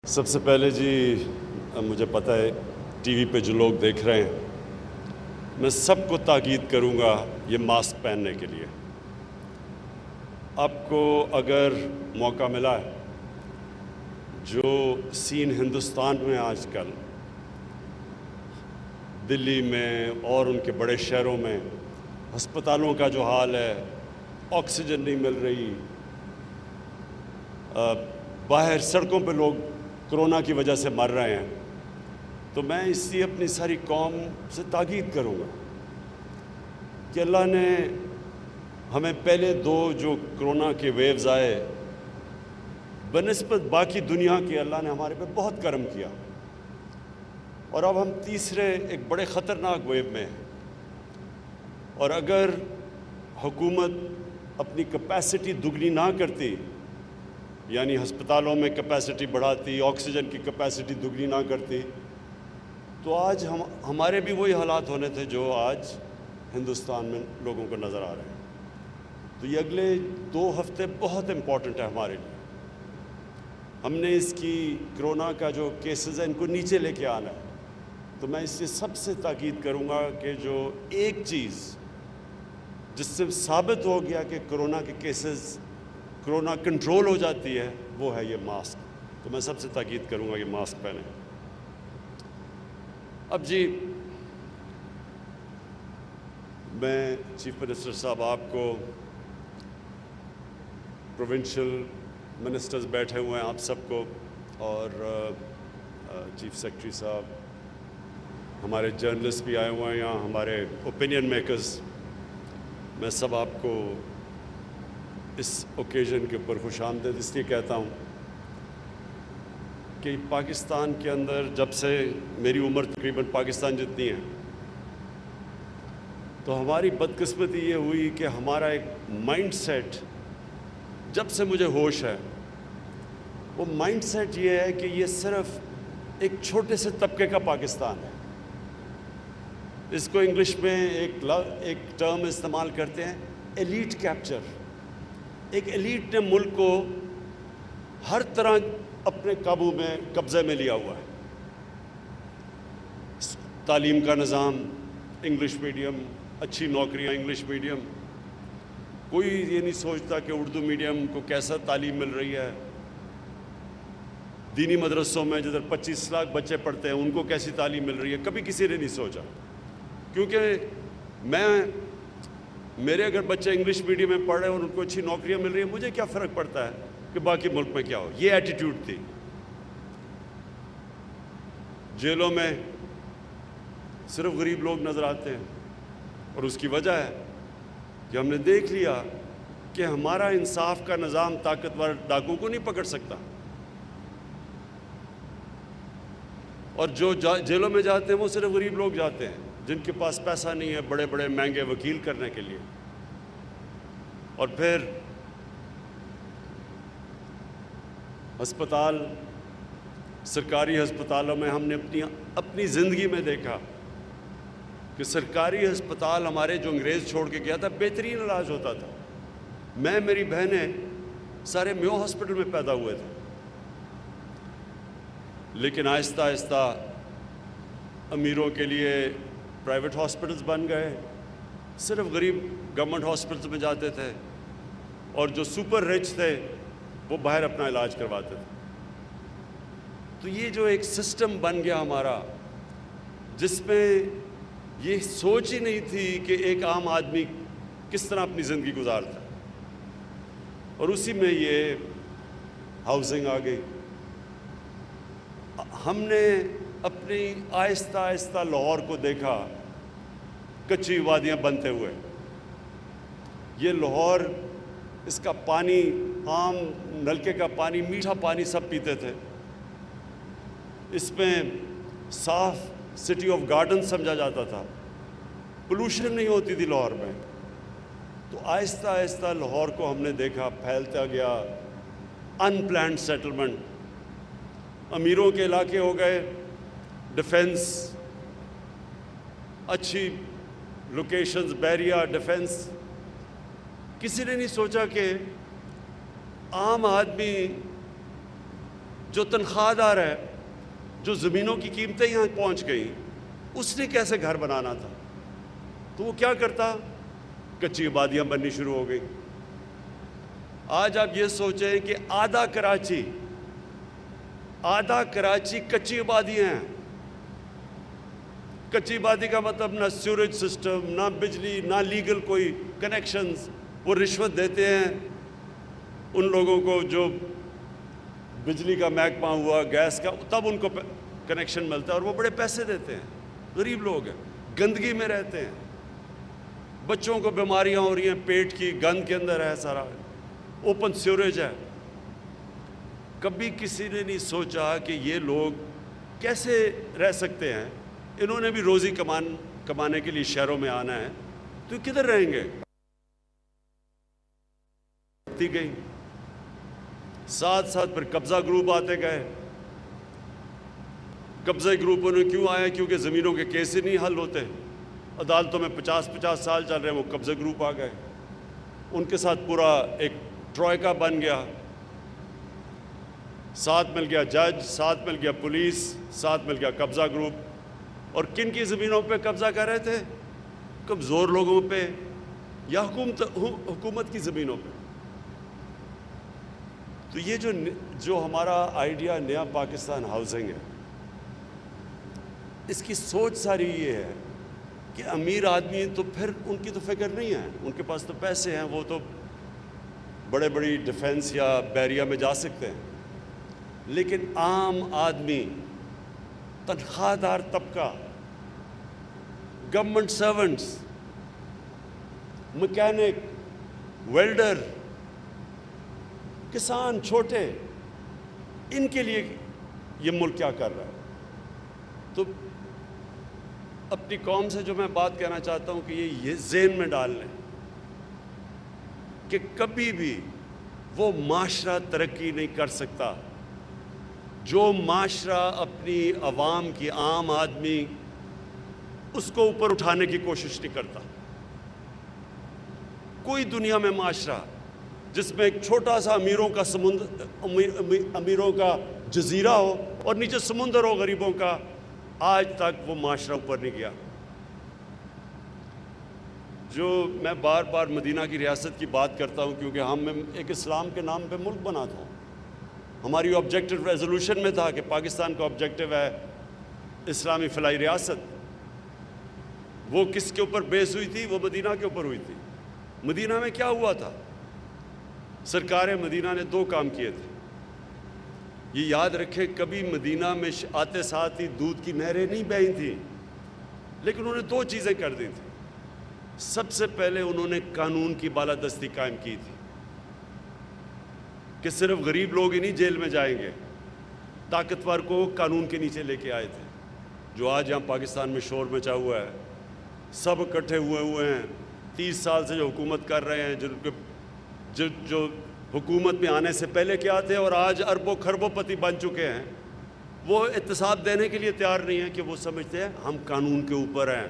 سب سے پہلے جی مجھے پتہ ہے ٹی وی پہ جو لوگ دیکھ رہے ہیں، میں سب کو تاکید کروں گا یہ ماسک پہننے کے لیے۔ آپ کو اگر موقع ملا ہے، جو سین ہندوستان میں آج کل دلی میں اور ان کے بڑے شہروں میں ہسپتالوں کا جو حال ہے، آکسیجن نہیں مل رہی، باہر سڑکوں پہ لوگ کرونا کی وجہ سے مر رہے ہیں، تو میں اس لیے اپنی ساری قوم سے تاکید کروں گا کہ اللہ نے ہمیں پہلے دو جو کرونا کے ویوز آئے، بنسبت باقی دنیا کے اللہ نے ہمارے پہ بہت کرم کیا، اور اب ہم تیسرے ایک بڑے خطرناک ویو میں ہیں۔ اور اگر حکومت اپنی کیپیسٹی دگنی نہ کرتی، یعنی ہسپتالوں میں کیپیسٹی بڑھاتی، آکسیجن کی کیپیسٹی دگنی نہ کرتی، تو آج ہمارے بھی وہی حالات ہونے تھے جو آج ہندوستان میں لوگوں کو نظر آ رہے ہیں۔ تو یہ اگلے 2 ہفتے بہت امپورٹنٹ ہے ہمارے لیے۔ ہم نے اس کی کرونا کا جو کیسز ہیں ان کو نیچے لے کے آنا ہے۔ تو میں اس سے سب سے تاکید کروں گا کہ جو ایک چیز جس سے ثابت ہو گیا کہ کرونا کے کیسز، کرونا کنٹرول ہو جاتی ہے، وہ ہے یہ ماسک۔ تو میں سب سے تاکید کروں گا یہ ماسک پہنیں۔ اب جی، میں چیف منسٹر صاحب آپ کو، پروونشل منسٹرز بیٹھے ہوئے ہیں آپ سب کو، اور چیف سیکرٹری صاحب، ہمارے جرنلسٹ بھی آئے ہوئے ہیں یہاں، ہمارے اوپینین میکرز، میں سب آپ کو اس اوکیزن کے اوپر خوش آمدید اس لیے کہتا ہوں کہ پاکستان کے اندر جب سے میری عمر تقریباً پاکستان جتنی ہے، تو ہماری بدقسمتی یہ ہوئی کہ ہمارا ایک مائنڈ سیٹ، جب سے مجھے ہوش ہے، وہ مائنڈ سیٹ یہ ہے کہ یہ صرف ایک چھوٹے سے طبقے کا پاکستان ہے۔ اس کو انگلش میں ایک ٹرم استعمال کرتے ہیں، ایلیٹ کیپچر۔ ایک ایلیٹ نے ملک کو ہر طرح اپنے قابو میں، قبضے میں لیا ہوا ہے۔ تعلیم کا نظام انگلش میڈیم، اچھی نوکریاں انگلش میڈیم، کوئی یہ نہیں سوچتا کہ اردو میڈیم کو کیسا تعلیم مل رہی ہے۔ دینی مدرسوں میں جدھر 25 لاکھ بچے پڑھتے ہیں، ان کو کیسی تعلیم مل رہی ہے، کبھی کسی نے نہیں سوچا۔ کیونکہ میرے اگر بچے انگلش میڈیم میں پڑھ رہے ہیں اور ان کو اچھی نوکریاں مل رہی ہیں، مجھے کیا فرق پڑتا ہے کہ باقی ملک میں کیا ہو۔ یہ ایٹیٹیوڈ تھی۔ جیلوں میں صرف غریب لوگ نظر آتے ہیں، اور اس کی وجہ ہے کہ ہم نے دیکھ لیا کہ ہمارا انصاف کا نظام طاقتور ڈاکو کو نہیں پکڑ سکتا، اور جو جیلوں میں جاتے ہیں وہ صرف غریب لوگ جاتے ہیں جن کے پاس پیسہ نہیں ہے بڑے بڑے مہنگے وکیل کرنے کے لیے۔ اور پھر ہسپتال، سرکاری ہسپتالوں میں ہم نے اپنی زندگی میں دیکھا کہ سرکاری ہسپتال ہمارے جو انگریز چھوڑ کے گیا تھا، بہترین علاج ہوتا تھا۔ میری بہنیں سارے میو ہاسپٹل میں پیدا ہوئے تھے، لیکن آہستہ آہستہ امیروں کے لیے پرائیویٹ ہاسپٹلز بن گئے، صرف غریب گورنمنٹ ہاسپٹلز میں جاتے تھے، اور جو سپر رچ تھے وہ باہر اپنا علاج کرواتے تھے۔ تو یہ جو ایک سسٹم بن گیا ہمارا، جس میں یہ سوچ ہی نہیں تھی کہ ایک عام آدمی کس طرح اپنی زندگی گزارتا ہے، اور اسی میں یہ ہاؤسنگ آ گئی۔ ہم نے اپنی آہستہ آہستہ لاہور کو دیکھا کچی وادیاں بنتے ہوئے۔ یہ لاہور، اس کا پانی، عام نلکے کا پانی، میٹھا پانی سب پیتے تھے، اس میں صاف سٹی آف گارڈن سمجھا جاتا تھا، پولوشن نہیں ہوتی تھی لاہور میں۔ تو آہستہ آہستہ لاہور کو ہم نے دیکھا پھیلتا گیا، ان پلانڈ سیٹلمنٹ، امیروں کے علاقے ہو گئے، ڈیفنس، اچھی لوکیشنز، بیریا، ڈیفنس۔ کسی نے نہیں سوچا کہ عام آدمی جو تنخواہ دار ہے، جو زمینوں کی قیمتیں یہاں پہنچ گئیں، اس نے کیسے گھر بنانا تھا؟ تو وہ کیا کرتا؟ کچی آبادیاں بننی شروع ہو گئی۔ آج آپ یہ سوچیں کہ آدھا کراچی کچی آبادیاں ہیں۔ کچی آبادی کا مطلب نہ سیوریج سسٹم، نہ بجلی، نہ لیگل کوئی کنیکشنز۔ وہ رشوت دیتے ہیں ان لوگوں کو جو بجلی کا محکمہ ہوا، گیس کا، تب ان کو کنیکشن ملتا ہے، اور وہ بڑے پیسے دیتے ہیں۔ غریب لوگ ہیں، گندگی میں رہتے ہیں، بچوں کو بیماریاں ہو رہی ہیں، پیٹ کی گند کے اندر ہے، سارا اوپن سیوریج ہے۔ کبھی کسی نے نہیں سوچا کہ یہ لوگ کیسے رہ سکتے ہیں؟ انہوں نے بھی روزی کمانے کے لیے شہروں میں آنا ہے، تو کدھر رہیں گے؟ گئی ساتھ پھر قبضہ گروپ آتے گئے۔ قبضہ گروپوں نے کیوں آیا؟ کیونکہ زمینوں کے کیس ہی نہیں حل ہوتے، عدالتوں میں 50 سال چل رہے ہیں، وہ قبضہ گروپ آ گئے، ان کے ساتھ پورا ایک ٹروئکا بن گیا۔ ساتھ مل گیا جج، ساتھ مل گیا پولیس، ساتھ مل گیا قبضہ گروپ۔ اور کن کی زمینوں پہ قبضہ کر رہے تھے؟ کمزور لوگوں پہ یا حکومت کی زمینوں پہ۔ تو یہ جو ہمارا آئیڈیا نیا پاکستان ہاؤسنگ ہے، اس کی سوچ ساری یہ ہے کہ امیر آدمی تو پھر ان کی تو فکر نہیں ہے، ان کے پاس تو پیسے ہیں، وہ تو بڑی ڈیفنس یا بیریا میں جا سکتے ہیں، لیکن عام آدمی، تنخواہ دار طبقہ، گورنمنٹ سرونٹس، مکینک، ویلڈر، کسان چھوٹے، ان کے لیے یہ ملک کیا کر رہا ہے؟ تو اپنی قوم سے جو میں بات کہنا چاہتا ہوں کہ یہ ذہن میں ڈال لیں کہ کبھی بھی وہ معاشرہ ترقی نہیں کر سکتا جو معاشرہ اپنی عوام کی، عام آدمی، اس کو اوپر اٹھانے کی کوشش نہیں کرتا۔ کوئی دنیا میں معاشرہ جس میں ایک چھوٹا سا امیروں کا جزیرہ ہو اور نیچے سمندر ہو غریبوں کا، آج تک وہ معاشرہ اوپر نہیں گیا۔ جو میں بار بار مدینہ کی ریاست کی بات کرتا ہوں کیونکہ ہم ایک اسلام کے نام پہ ملک بنا تھا، ہماری آبجیکٹو ریزولوشن میں تھا کہ پاکستان کا آبجیکٹو ہے اسلامی فلاحی ریاست۔ وہ کس کے اوپر بیس ہوئی تھی؟ وہ مدینہ کے اوپر ہوئی تھی۔ مدینہ میں کیا ہوا تھا؟ سرکار مدینہ نے 2 کام کیے تھے۔ یہ یاد رکھیں، کبھی مدینہ میں آتے ساتھ ہی دودھ کی نہریں نہیں بہی تھیں، لیکن انہوں نے 2 چیزیں کر دی تھیں۔ سب سے پہلے انہوں نے قانون کی بالادستی قائم کی تھی کہ صرف غریب لوگ ہی نہیں جیل میں جائیں گے، طاقتور کو قانون کے نیچے لے کے آئے تھے۔ جو آج یہاں پاکستان میں شور مچا ہوا ہے، سب اکٹھے ہوئے ہیں، 30 سال سے جو حکومت کر رہے ہیں، جو حکومت میں آنے سے پہلے کیا تھے اور آج اربوں خربوں پتی بن چکے ہیں، وہ احتساب دینے کے لیے تیار نہیں ہیں کہ وہ سمجھتے ہیں ہم قانون کے اوپر ہیں۔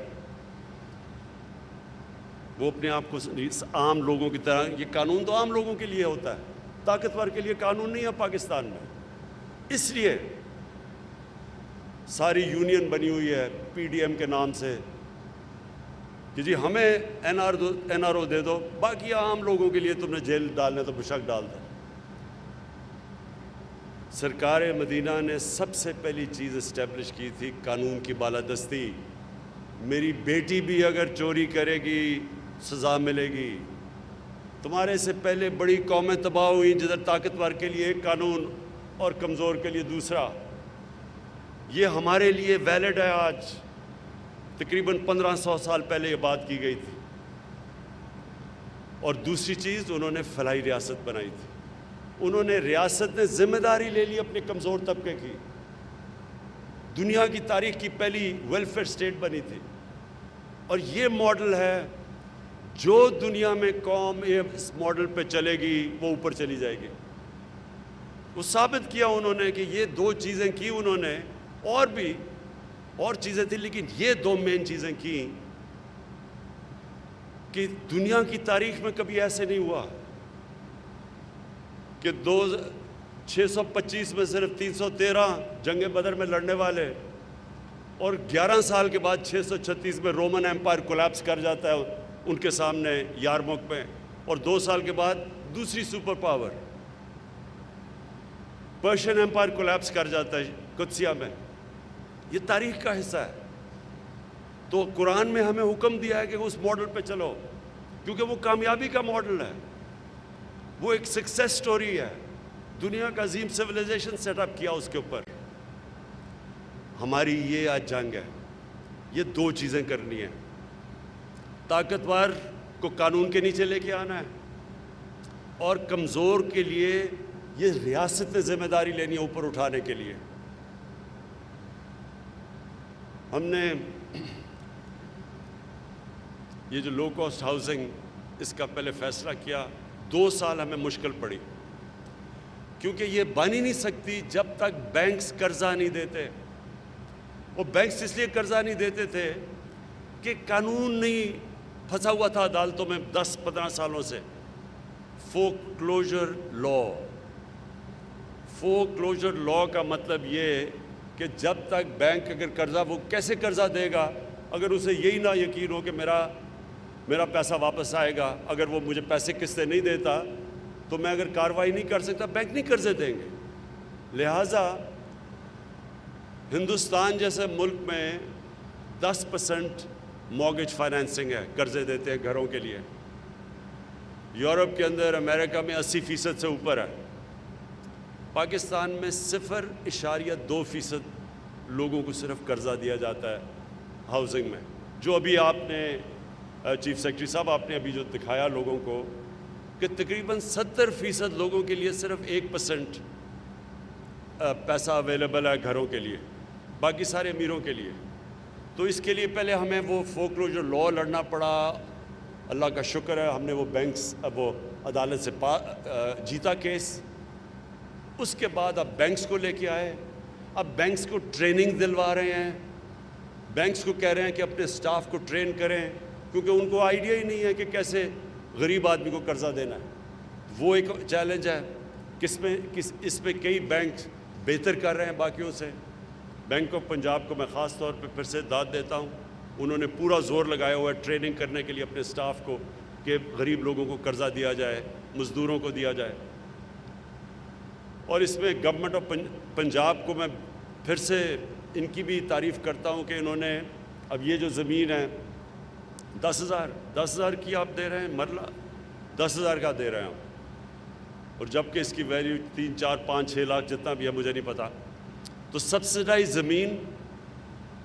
وہ اپنے آپ کو عام لوگوں کی طرح، یہ قانون تو عام لوگوں کے لیے ہوتا ہے، طاقتور کے لیے قانون نہیں ہے پاکستان میں۔ اس لیے ساری یونین بنی ہوئی ہے پی ڈی ایم کے نام سے کہ جی ہمیں این آر او دے دو، باقی عام لوگوں کے لیے تم نے جیل ڈالنے تو بشک ڈال دو۔ سرکار مدینہ نے سب سے پہلی چیز اسٹیبلش کی تھی قانون کی بالادستی۔ میری بیٹی بھی اگر چوری کرے گی سزا ملے گی۔ تمہارے سے پہلے بڑی قومیں تباہ ہوئیں جدھر طاقتور کے لیے ایک قانون اور کمزور کے لیے دوسرا۔ یہ ہمارے لیے ویلڈ ہے آج، تقریباً 1500 سال پہلے یہ بات کی گئی تھی۔ اور دوسری چیز، انہوں نے فلاحی ریاست بنائی تھی۔ انہوں نے ریاست نے ذمہ داری لے لی اپنے کمزور طبقے کی۔ دنیا کی تاریخ کی پہلی ویلفیئر سٹیٹ بنی تھی، اور یہ ماڈل ہے جو دنیا میں قوم اس ماڈل پہ چلے گی وہ اوپر چلی جائے گی۔ وہ ثابت کیا انہوں نے کہ یہ 2 چیزیں کی انہوں نے، اور بھی اور چیزیں تھیں، لیکن یہ 2 مین چیزیں کی کہ دنیا کی تاریخ میں کبھی ایسے نہیں ہوا کہ 625 میں صرف 313 جنگ بدر میں لڑنے والے، اور 11 سال کے بعد 636 میں رومن ایمپائر کولیپس کر جاتا ہے ان کے سامنے یارموک میں، اور 2 سال کے بعد دوسری super power Persian empire collapse کر جاتا ہے قدسیہ میں۔ یہ تاریخ کا حصہ ہے۔ تو قرآن میں ہمیں حکم دیا ہے کہ اس ماڈل پہ چلو، کیونکہ وہ کامیابی کا ماڈل ہے، وہ ایک سکسیس سٹوری ہے، دنیا کا عظیم سویلائزیشن سیٹ اپ کیا اس کے اوپر۔ ہماری یہ آج جنگ ہے، یہ 2 چیزیں کرنی ہیں، طاقتور کو قانون کے نیچے لے کے آنا ہے، اور کمزور کے لیے یہ ریاست نے ذمہ داری لینی ہے اوپر اٹھانے کے لیے۔ ہم نے یہ جو لو کاسٹ ہاؤسنگ، اس کا پہلے فیصلہ کیا، 2 سال ہمیں مشکل پڑی، کیونکہ یہ بن ہی نہیں سکتی جب تک بینکس قرضہ نہیں دیتے۔ وہ بینکس اس لیے قرضہ نہیں دیتے تھے کہ قانون نہیں پھنسا ہوا تھا عدالتوں میں 10-15 سالوں سے۔ فورکلوجر لا، فورکلوجر لا کا مطلب یہ کہ جب تک بینک اگر قرضہ، وہ کیسے قرضہ دے گا اگر اسے یہی نہ یقین ہو کہ میرا پیسہ واپس آئے گا۔ اگر وہ مجھے پیسے قسطیں نہیں دیتا تو میں اگر کارروائی نہیں کر سکتا، بینک نہیں قرضے دیں گے۔ لہٰذا ہندوستان جیسے ملک میں 10% مارگیج فائنینسنگ ہے، قرضے دیتے ہیں گھروں کے لیے۔ یورپ کے اندر، امریکہ میں 80% سے اوپر ہے۔ پاکستان میں 0.2% لوگوں کو صرف قرضہ دیا جاتا ہے ہاؤسنگ میں، جو ابھی آپ نے چیف سیکرٹری صاحب آپ نے ابھی جو دکھایا لوگوں کو کہ تقریباً 70% لوگوں کے لیے صرف 1% پیسہ اویلیبل ہے گھروں کے لیے، باقی سارے امیروں کے لیے۔ تو اس کے لیے پہلے ہمیں وہ فورکلوجر لا لڑنا پڑا، اللہ کا شکر ہے ہم نے وہ عدالت سے جیتا کیس۔ اس کے بعد اب بینکس کو لے کے آئے، اب بینکس کو ٹریننگ دلوا رہے ہیں، بینکس کو کہہ رہے ہیں کہ اپنے سٹاف کو ٹرین کریں، کیونکہ ان کو آئیڈیا ہی نہیں ہے کہ کیسے غریب آدمی کو قرضہ دینا ہے۔ وہ ایک چیلنج ہے، اس میں کئی بینک بہتر کر رہے ہیں باقیوں سے۔ بینک آف پنجاب کو میں خاص طور پہ پھر سے داد دیتا ہوں، انہوں نے پورا زور لگایا ہوا ہے ٹریننگ کرنے کے لیے اپنے سٹاف کو کہ غریب لوگوں کو قرضہ دیا جائے، مزدوروں کو دیا جائے۔ اور اس میں گورنمنٹ آف پنجاب کو میں پھر سے ان کی بھی تعریف کرتا ہوں کہ انہوں نے اب یہ جو زمین ہے 10,000 کی آپ دے رہے ہیں، مرلہ 10,000 کا دے رہے ہیں، اور جبکہ اس کی ویلیو 3, 4, 5, 6 لاکھ جتنا بھی ہے مجھے نہیں پتا۔ تو سبسڈائز زمین،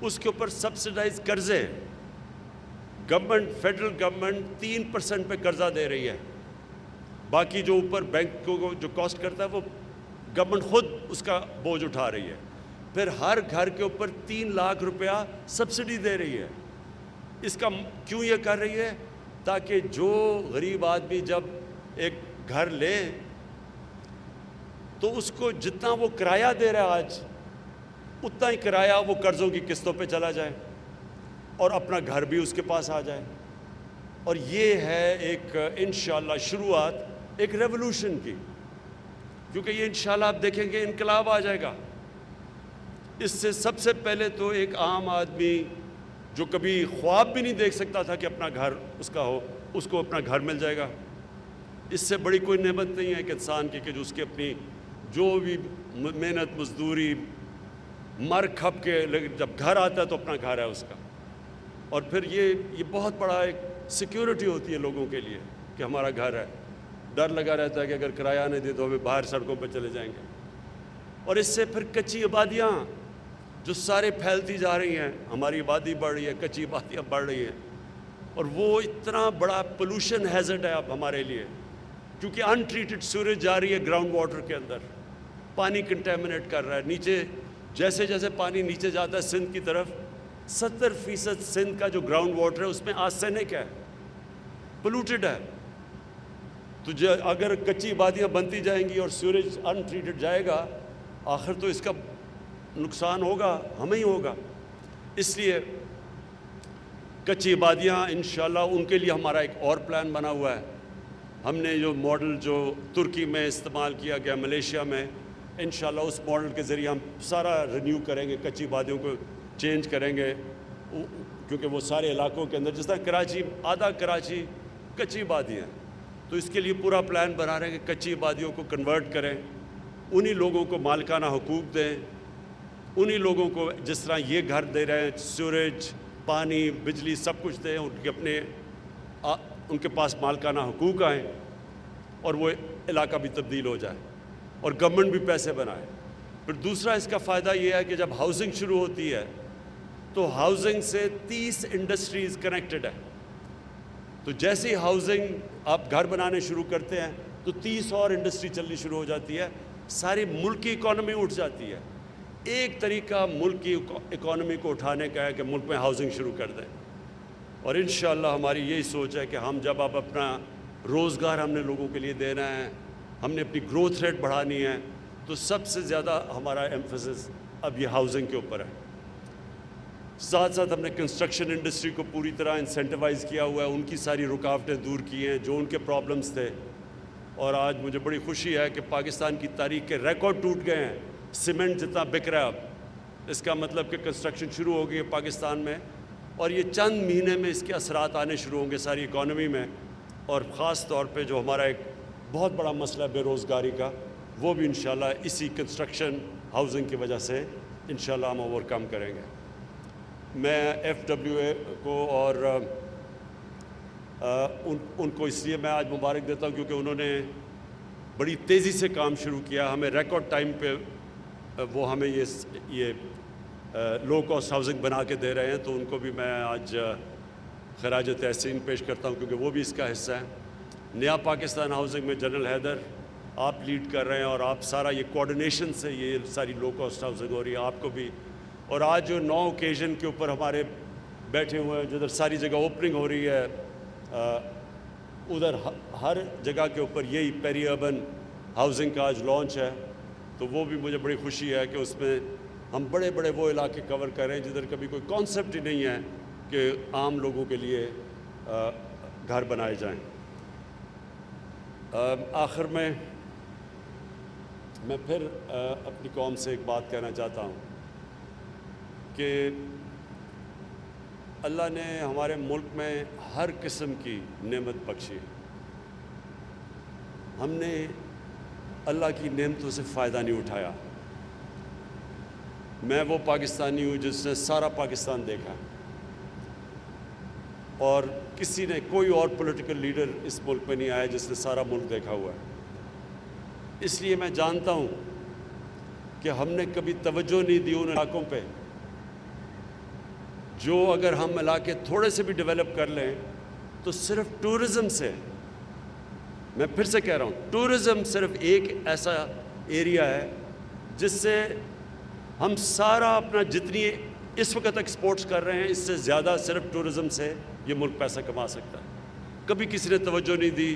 اس کے اوپر سبسڈائز قرضے، گورنمنٹ، فیڈرل گورنمنٹ 3% پہ قرضہ دے رہی ہے، باقی جو اوپر بینک کو جو کاسٹ کرتا ہے وہ گورنمنٹ خود اس کا بوجھ اٹھا رہی ہے۔ پھر ہر گھر کے اوپر 3 لاکھ روپیہ سبسڈی دے رہی ہے۔ اس کا کیوں یہ کر رہی ہے؟ تاکہ جو غریب آدمی جب ایک گھر لے تو اس کو جتنا وہ کرایہ دے رہا ہے آج، اتنا ہی کرایہ وہ قرضوں کی قسطوں پہ چلا جائے اور اپنا گھر بھی اس کے پاس آ جائے۔ اور یہ ہے ایک انشاءاللہ شروعات ایک ریولوشن کی، کیونکہ یہ انشاءاللہ آپ دیکھیں گے انقلاب آ جائے گا۔ اس سے سب سے پہلے تو ایک عام آدمی جو کبھی خواب بھی نہیں دیکھ سکتا تھا کہ اپنا گھر اس کا ہو، اس کو اپنا گھر مل جائے گا۔ اس سے بڑی کوئی نعمت نہیں ہے ایک انسان کی کہ جو اس کی اپنی جو بھی محنت مزدوری مر کھپ کے جب گھر آتا ہے تو اپنا گھر ہے اس کا۔ اور پھر یہ بہت بڑا ایک سیکیورٹی ہوتی ہے لوگوں کے لیے کہ ہمارا گھر ہے۔ ڈر لگا رہتا ہے کہ اگر کرایہ نہیں دے تو ہمیں باہر سڑکوں پہ چلے جائیں گے۔ اور اس سے پھر کچی آبادیاں جو سارے پھیلتی جا رہی ہیں، ہماری آبادی بڑھ رہی ہے، کچی آبادیاں بڑھ رہی ہیں، اور وہ اتنا بڑا پولوشن ہیزرڈ ہے اب ہمارے لیے، کیونکہ ان ٹریٹڈ سیوریج جا رہی ہے گراؤنڈ واٹر کے اندر، پانی کنٹیمنیٹ کر رہا ہے۔ نیچے جیسے جیسے پانی نیچے جاتا ہے سندھ کی طرف، 70% سندھ کا جو گراؤنڈ واٹر ہے اس میں آرسینک ہے، پولوٹڈ ہے۔ تو اگر کچی آبادیاں بنتی جائیں گی اور سیوریج ان ٹریٹڈ جائے گا، آخر تو اس کا نقصان ہوگا، ہمیں ہی ہوگا۔ اس لیے کچی آبادیاں انشاءاللہ ان کے لیے ہمارا ایک اور پلان بنا ہوا ہے۔ ہم نے جو ماڈل جو ترکی میں استعمال کیا گیا، ملیشیا میں، انشاءاللہ اس ماڈل کے ذریعے ہم سارا رینیو کریں گے، کچی وادیوں کو چینج کریں گے، کیونکہ وہ سارے علاقوں کے اندر جس طرح کراچی، آدھا کراچی کچی وادی ہیں، تو اس کے لیے پورا پلان بنا رہے ہیں کہ کچی وادیوں کو کنورٹ کریں، انہی لوگوں کو مالکانہ حقوق دیں، انہی لوگوں کو جس طرح یہ گھر دے رہے ہیں، سیوریج، پانی، بجلی سب کچھ دیں، ان کے پاس مالکانہ حقوق آئیں اور وہ علاقہ بھی تبدیل ہو جائے اور گورنمنٹ بھی پیسے بنائے۔ پھر دوسرا اس کا فائدہ یہ ہے کہ جب ہاؤسنگ شروع ہوتی ہے تو ہاؤسنگ سے 30 انڈسٹریز کنیکٹڈ ہے، تو جیسے ہی ہاؤسنگ آپ گھر بنانے شروع کرتے ہیں تو 30 اور انڈسٹری چلنی شروع ہو جاتی ہے، ساری ملک کی اکانومی اٹھ جاتی ہے۔ ایک طریقہ ملک کی اکانومی کو اٹھانے کا ہے کہ ملک میں ہاؤسنگ شروع کر دیں، اور انشاءاللہ ہماری یہی سوچ ہے کہ ہم جب اب اپنا روزگار ہم نے لوگوں کے لیے دینا ہے، ہم نے اپنی گروتھ ریٹ بڑھانی ہے، تو سب سے زیادہ ہمارا ایمفیسس اب یہ ہاؤسنگ کے اوپر ہے۔ ساتھ ساتھ ہم نے کنسٹرکشن انڈسٹری کو پوری طرح انسینٹیوائز کیا ہوا ہے، ان کی ساری رکاوٹیں دور کی ہیں جو ان کے پرابلمز تھے، اور آج مجھے بڑی خوشی ہے کہ پاکستان کی تاریخ کے ریکارڈ ٹوٹ گئے ہیں۔ سیمنٹ جتنا بک رہا ہے اب، اس کا مطلب کہ کنسٹرکشن شروع ہو گئی ہے پاکستان میں، اور یہ چند مہینے میں اس کے اثرات آنے شروع ہوں گے ساری اکانومی میں، اور خاص طور پہ جو ہمارا ایک بہت بڑا مسئلہ بے روزگاری کا، وہ بھی انشاءاللہ اسی کنسٹرکشن ہاؤسنگ کی وجہ سے انشاءاللہ ہم اوور کم کریں گے۔ میں ایف ڈبلیو اے کو اور ان کو اس لیے میں آج مبارک دیتا ہوں کیونکہ انہوں نے بڑی تیزی سے کام شروع کیا، ہمیں ریکارڈ ٹائم پہ وہ ہمیں یہ لو کاسٹ ہاؤسنگ بنا کے دے رہے ہیں، تو ان کو بھی میں آج خراج تحسین پیش کرتا ہوں کیونکہ وہ بھی اس کا حصہ ہے۔ نیا پاکستان ہاؤسنگ میں جنرل حیدر آپ لیڈ کر رہے ہیں، اور آپ سارا یہ کوارڈینیشن سے یہ ساری لو کاسٹ ہاؤسنگ ہو رہی ہے، آپ کو بھی، اور آج جو 9 اوکیزن کے اوپر ہمارے بیٹھے ہوئے ہیں، جدھر ساری جگہ اوپننگ ہو رہی ہے، ادھر ہر جگہ کے اوپر یہی پیری اربن ہاؤسنگ کا آج لانچ ہے، تو وہ بھی مجھے بڑی خوشی ہے کہ اس میں ہم بڑے بڑے وہ علاقے کور کریں جدھر کبھی کوئی کانسیپٹ ہی نہیں ہے کہ عام لوگوں کے لیے گھر بنائے جائیں۔ آخر میں پھر اپنی قوم سے ایک بات کہنا چاہتا ہوں کہ اللہ نے ہمارے ملک میں ہر قسم کی نعمت بخشی ہے، ہم نے اللہ کی نعمتوں سے فائدہ نہیں اٹھایا۔ میں وہ پاکستانی ہوں جس نے سارا پاکستان دیکھا، اور کسی نے کوئی اور پولیٹیکل لیڈر اس ملک میں نہیں آیا جس نے سارا ملک دیکھا ہوا ہے۔ اس لیے میں جانتا ہوں کہ ہم نے کبھی توجہ نہیں دی ان علاقوں پہ جو اگر ہم علاقے تھوڑے سے بھی ڈیولپ کر لیں تو صرف ٹورزم سے، میں پھر سے کہہ رہا ہوں، ٹورزم صرف ایک ایسا ایریا ہے جس سے ہم سارا اپنا جتنی اس وقت ایکسپورٹس کر رہے ہیں اس سے زیادہ صرف ٹورزم سے یہ ملک پیسہ کما سکتا ہے۔ کبھی کسی نے توجہ نہیں دی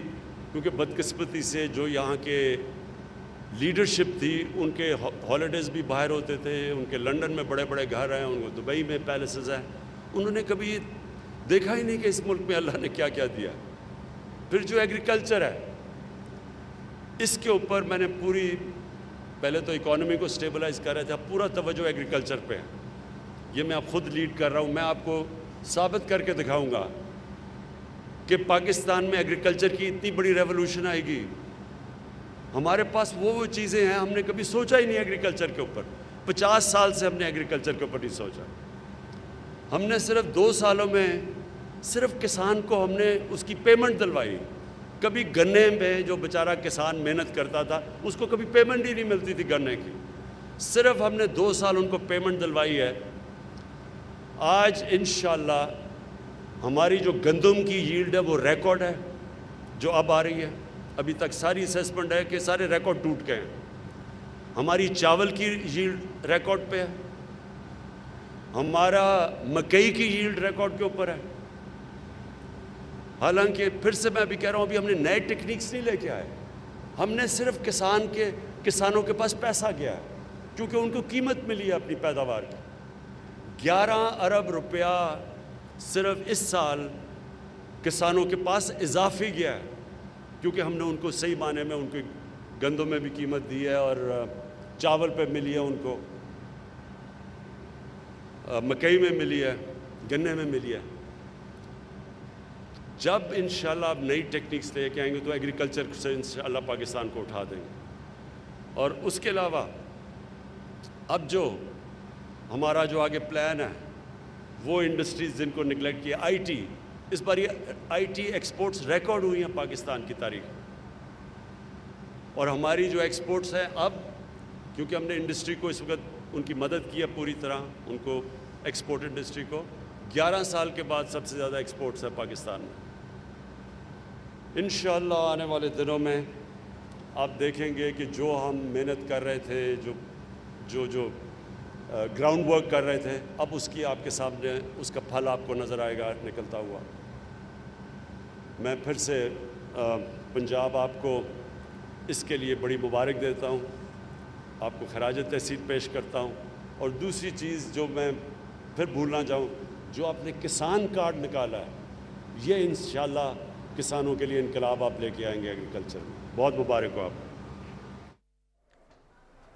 کیونکہ بدقسمتی سے جو یہاں کے لیڈرشپ تھی ان کے ہالیڈیز بھی باہر ہوتے تھے، ان کے لنڈن میں بڑے بڑے گھر ہیں، ان کو دبئی میں پیلسز ہیں، انہوں نے کبھی دیکھا ہی نہیں کہ اس ملک میں اللہ نے کیا کیا دیا۔ پھر جو ایگریکلچر ہے اس کے اوپر میں نے پہلے تو اکانومی کو سٹیبلائز کر رہے تھے، اب پورا توجہ ایگریکلچر پہ ہے۔ یہ میں اب خود لیڈ کر رہا ہوں، میں آپ کو ثابت کر کے دکھاؤں گا کہ پاکستان میں ایگریکلچر کی اتنی بڑی ریولوشن آئے گی۔ ہمارے پاس وہ چیزیں ہیں، ہم نے کبھی سوچا ہی نہیں ایگریکلچر کے اوپر، 50 سال سے ہم نے ایگریکلچر کے اوپر نہیں سوچا۔ ہم نے صرف 2 سالوں میں صرف کسان کو ہم نے اس کی پیمنٹ دلوائی۔ کبھی گنے میں جو بیچارہ کسان محنت کرتا تھا اس کو کبھی پیمنٹ ہی نہیں ملتی تھی گنے کی، صرف ہم نے 2 سال ان کو پیمنٹ دلوائی ہے۔ آج انشاءاللہ ہماری جو گندم کی ییلڈ ہے وہ ریکارڈ ہے جو اب آ رہی ہے، ابھی تک ساری اسیسمنٹ ہے کہ سارے ریکارڈ ٹوٹ گئے ہیں۔ ہماری چاول کی ییلڈ ریکارڈ پہ ہے، ہمارا مکئی کی ییلڈ ریکارڈ کے اوپر ہے۔ حالانکہ پھر سے میں ابھی کہہ رہا ہوں، ابھی ہم نے نئے ٹیکنیکس نہیں لے کے آئے، ہم نے صرف کسانوں کے پاس پیسہ گیا ہے کیونکہ ان کو قیمت ملی ہے اپنی پیداوار کی۔ 11 ارب روپیہ صرف اس سال کسانوں کے پاس اضافی گیا ہے کیونکہ ہم نے ان کو صحیح معنی میں ان کی گندم میں بھی قیمت دی ہے اور چاول پہ ملی ہے ان کو، مکئی میں ملی ہے، گنے میں ملی ہے۔ جب انشاءاللہ آپ نئی ٹیکنیکس لے کے آئیں گے تو ایگریکلچر سے انشاءاللہ پاکستان کو اٹھا دیں گے۔ اور اس کے علاوہ اب جو ہمارا جو آگے پلان ہے وہ انڈسٹریز جن کو نگلیکٹ کیا، آئی ٹی، اس بار یہ آئی ٹی ایکسپورٹس ریکارڈ ہوئی ہیں پاکستان کی تاریخ، اور ہماری جو ایکسپورٹس ہیں اب، کیونکہ ہم نے انڈسٹری کو اس وقت ان کی مدد کی ہے پوری طرح، ان کو ایکسپورٹ انڈسٹری کو 11 سال کے بعد سب سے زیادہ ایکسپورٹس ہے پاکستان میں۔ انشاءاللہ آنے والے دنوں میں آپ دیکھیں گے کہ جو ہم محنت کر رہے تھے، جو گراؤنڈ ورک کر رہے تھے، اب اس کی آپ کے سامنے اس کا پھل آپ کو نظر آئے گا نکلتا ہوا۔ میں پھر سے پنجاب آپ کو اس کے لیے بڑی مبارک دیتا ہوں، آپ کو خراج تحسین پیش کرتا ہوں۔ اور دوسری چیز جو میں پھر بھولنا چاہوں، جو آپ نے کسان کارڈ نکالا ہے، یہ انشاءاللہ کسانوں کے لیے انقلاب آپ لے کے آئیں گے ایگریکلچر میں۔ بہت مبارک ہو آپ کو۔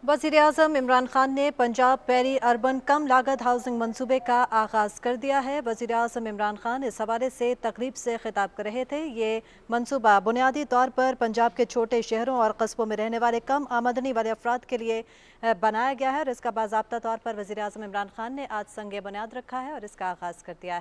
وزیراعظم عمران خان نے پنجاب پیری اربن کم لاگت ہاؤسنگ منصوبے کا آغاز کر دیا ہے۔ وزیراعظم عمران خان اس حوالے سے تقریب سے خطاب کر رہے تھے۔ یہ منصوبہ بنیادی طور پر پنجاب کے چھوٹے شہروں اور قصبوں میں رہنے والے کم آمدنی والے افراد کے لیے بنایا گیا ہے، اور اس کا باضابطہ طور پر وزیراعظم عمران خان نے آج سنگ بنیاد رکھا ہے اور اس کا آغاز کر دیا ہے۔